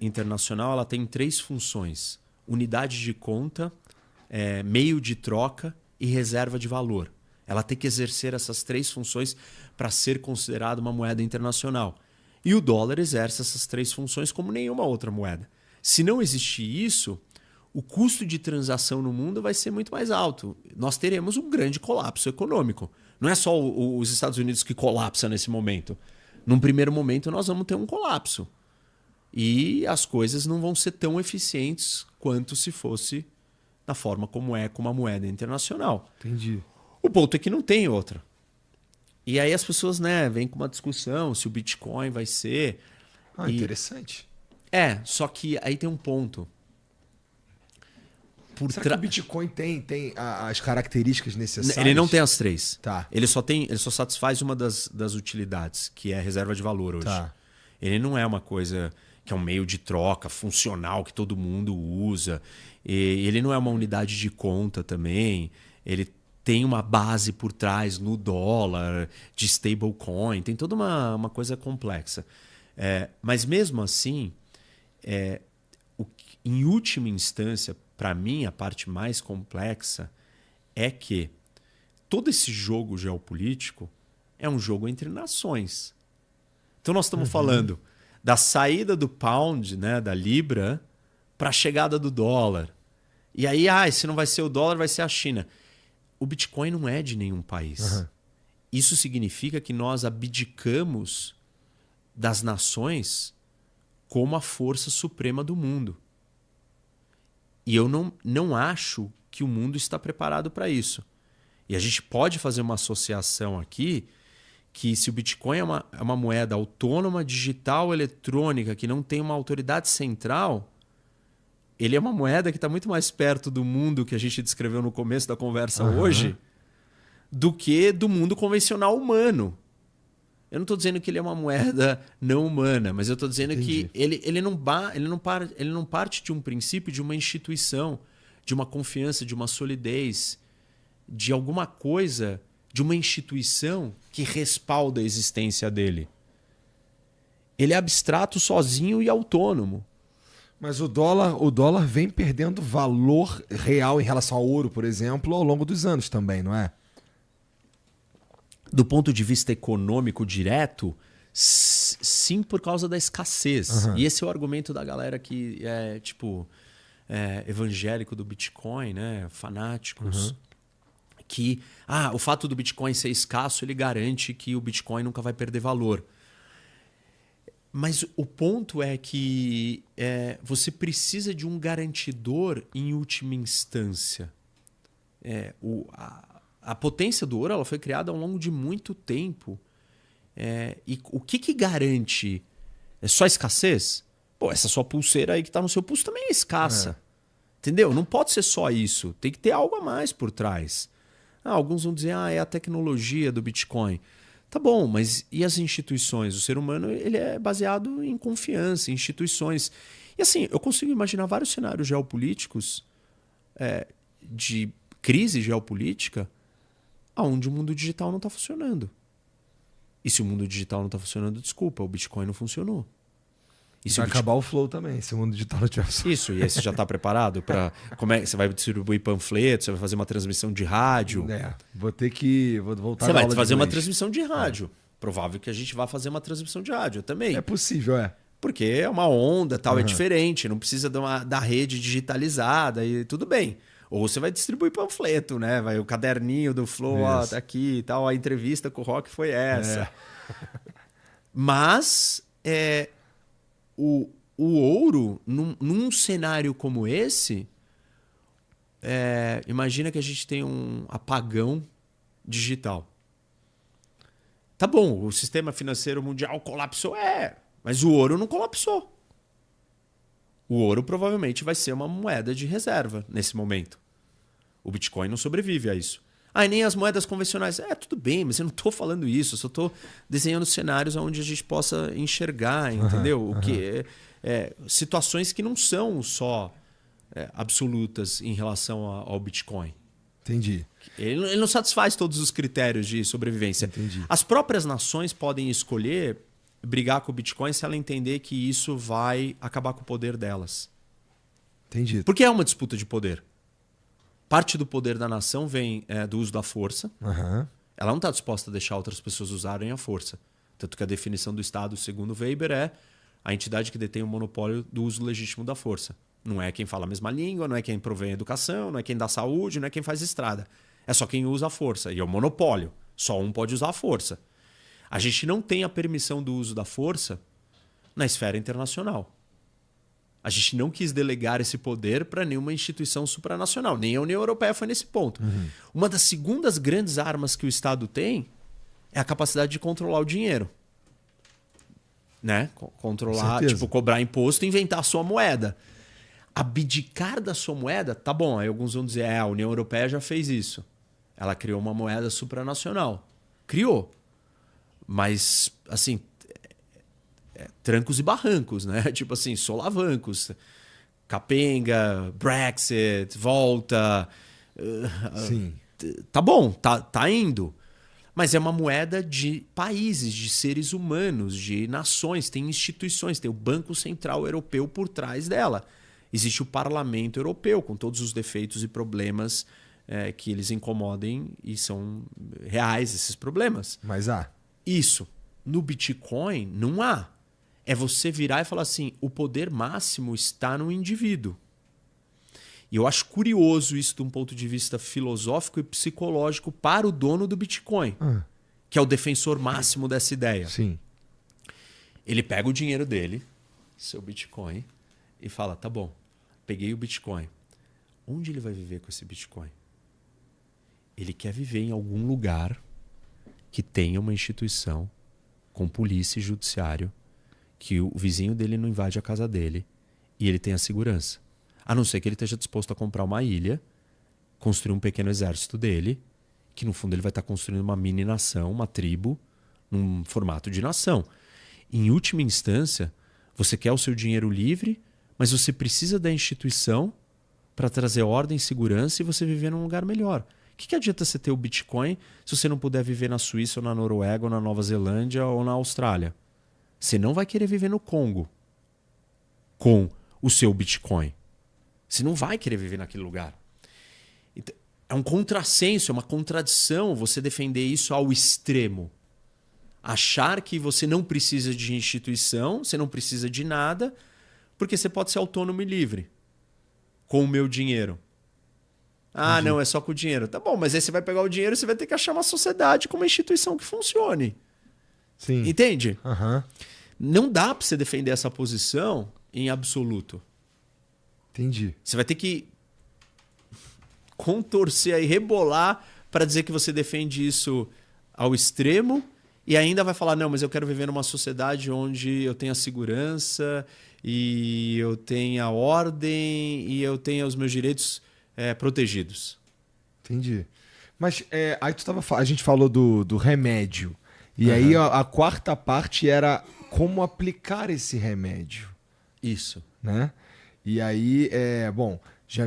internacional ela tem 3 funções: unidade de conta, meio de troca e reserva de valor. Ela tem que exercer essas 3 funções para ser considerada uma moeda internacional. E o dólar exerce essas 3 funções como nenhuma outra moeda. Se não existir isso, o custo de transação no mundo vai ser muito mais alto. Nós teremos um grande colapso econômico. Não é só os Estados Unidos que colapsa nesse momento. Num primeiro momento, nós vamos ter um colapso. E as coisas não vão ser tão eficientes quanto se fosse da forma como é com uma moeda internacional. Entendi. O ponto é que não tem outra. E aí as pessoas, vêm com uma discussão se o Bitcoin vai ser... Interessante. Só que aí tem um ponto. Será que o Bitcoin tem as características necessárias? Ele não tem as 3. Tá. Ele só satisfaz uma das utilidades, que é a reserva de valor hoje. Tá. Ele não é uma coisa que é um meio de troca funcional que todo mundo usa. E ele não é uma unidade de conta também. Ele tem uma base por trás no dólar, de stablecoin. Tem toda uma coisa complexa. Mas mesmo assim, em última instância, para mim, a parte mais complexa é que todo esse jogo geopolítico é um jogo entre nações. Então nós estamos falando da saída do pound, da libra, para a chegada do dólar. E aí, se não vai ser o dólar, vai ser a China. O Bitcoin não é de nenhum país. Isso significa que nós abdicamos das nações como a força suprema do mundo. E eu não acho que o mundo está preparado para isso. E a gente pode fazer uma associação aqui que se o Bitcoin é uma moeda autônoma, digital, eletrônica, que não tem uma autoridade central, ele é uma moeda que está muito mais perto do mundo que a gente descreveu no começo da conversa hoje do que do mundo convencional humano. Eu não estou dizendo que ele é uma moeda não humana, mas eu estou dizendo que ele não parte de um princípio, de uma instituição, de uma confiança, de uma solidez, de alguma coisa, de uma instituição que respalda a existência dele. Ele é abstrato, sozinho e autônomo. Mas o dólar vem perdendo valor real em relação ao ouro, por exemplo, ao longo dos anos também, não é? Do ponto de vista econômico direto, sim, por causa da escassez. E esse é o argumento da galera que é evangélico do Bitcoin, fanáticos. Que o fato do Bitcoin ser escasso, ele garante que o Bitcoin nunca vai perder valor. Mas o ponto é que você precisa de um garantidor em última instância. A potência do ouro ela foi criada ao longo de muito tempo. E o que garante? É só escassez? Essa sua pulseira aí que está no seu pulso também é escassa. Entendeu? Não pode ser só isso. Tem que ter algo a mais por trás. Alguns vão dizer, é a tecnologia do Bitcoin. Tá bom, mas e as instituições? O ser humano ele é baseado em confiança, em instituições. E assim, eu consigo imaginar vários cenários geopolíticos de crise geopolítica onde o mundo digital não está funcionando. E se o mundo digital não está funcionando, desculpa, o Bitcoin não funcionou. E vai acabar o flow também, se o mundo digital não tiver funcionando. Isso, e aí você já está preparado para... Você vai distribuir panfletos, você vai fazer uma transmissão de rádio. Vou voltar Você vai fazer uma transmissão de rádio. Provável que a gente vá fazer uma transmissão de rádio também. É possível, Porque é uma onda, tal, é diferente, não precisa da rede digitalizada e tudo bem. Ou você vai distribuir panfleto, o caderninho do Flow, tá aqui e tal, a entrevista com o Rock foi essa. Mas o ouro, num cenário como esse, imagina que a gente tem um apagão digital. Tá bom, o sistema financeiro mundial colapsou, mas o ouro não colapsou. O ouro provavelmente vai ser uma moeda de reserva nesse momento. O Bitcoin não sobrevive a isso. E nem as moedas convencionais. Tudo bem, mas eu não estou falando isso. Eu só estou desenhando cenários onde a gente possa enxergar, entendeu? O que situações que não são só absolutas em relação ao Bitcoin. Entendi. Ele não satisfaz todos os critérios de sobrevivência. Entendi. As próprias nações podem escolher brigar com o Bitcoin se ela entender que isso vai acabar com o poder delas. Entendi. Porque é uma disputa de poder. Parte do poder da nação vem do uso da força. Uhum. Ela não está disposta a deixar outras pessoas usarem a força. Tanto que a definição do Estado, segundo Weber, é a entidade que detém o monopólio do uso legítimo da força. Não é quem fala a mesma língua, não é quem provém a educação, não é quem dá saúde, não é quem faz estrada. É só quem usa a força. E é o monopólio. Só um pode usar a força. A gente não tem a permissão do uso da força na esfera internacional. A gente não quis delegar esse poder para nenhuma instituição supranacional. Nem a União Europeia foi nesse ponto. Uhum. Uma das segundas grandes armas que o Estado tem é a capacidade de controlar o dinheiro. Né? Controlar, tipo, cobrar imposto e inventar a sua moeda. Abdicar da sua moeda, tá bom. Aí alguns vão dizer, a União Europeia já fez isso. Ela criou uma moeda supranacional. Criou. Mas, assim, trancos e barrancos, né? Tipo assim, solavancos. Capenga, Brexit, volta. Sim. Tá bom, tá indo. Mas é uma moeda de países, de seres humanos, de nações, tem instituições, tem o Banco Central Europeu por trás dela. Existe o Parlamento Europeu, com todos os defeitos e problemas que eles incomodem, e são reais esses problemas. Mas há. Isso. No Bitcoin, não há. É você virar e falar assim, o poder máximo está no indivíduo. E eu acho curioso isso de um ponto de vista filosófico e psicológico para o dono do Bitcoin, que é o defensor máximo dessa ideia. Sim. Ele pega o dinheiro dele, seu Bitcoin, e fala, tá bom, peguei o Bitcoin. Onde ele vai viver com esse Bitcoin? Ele quer viver em algum lugar que tenha uma instituição com polícia e judiciário, que o vizinho dele não invade a casa dele e ele tenha segurança. A não ser que ele esteja disposto a comprar uma ilha, construir um pequeno exército dele, que no fundo ele vai estar construindo uma mini nação, uma tribo, num formato de nação. Em última instância, você quer o seu dinheiro livre, mas você precisa da instituição para trazer ordem e segurança e você viver num lugar melhor. O que adianta você ter o Bitcoin se você não puder viver na Suíça, ou na Noruega, ou na Nova Zelândia, ou na Austrália? Você não vai querer viver no Congo com o seu Bitcoin. Você não vai querer viver naquele lugar. Então, é um contrassenso, é uma contradição você defender isso ao extremo. Achar que você não precisa de instituição, você não precisa de nada, porque você pode ser autônomo e livre com o meu dinheiro. Ah, não, é só com o dinheiro. Tá bom, mas aí você vai pegar o dinheiro e você vai ter que achar uma sociedade com uma instituição que funcione. Sim. Entende? Uhum. Não dá para você defender essa posição em absoluto. Entendi. Você vai ter que contorcer aí, rebolar para dizer que você defende isso ao extremo e ainda vai falar, não, mas eu quero viver numa sociedade onde eu tenha segurança e eu tenha ordem e eu tenha os meus direitos protegidos. Entendi. Mas aí a gente falou do remédio. E aí a quarta parte era como aplicar esse remédio. Isso. Né? E aí, bom, já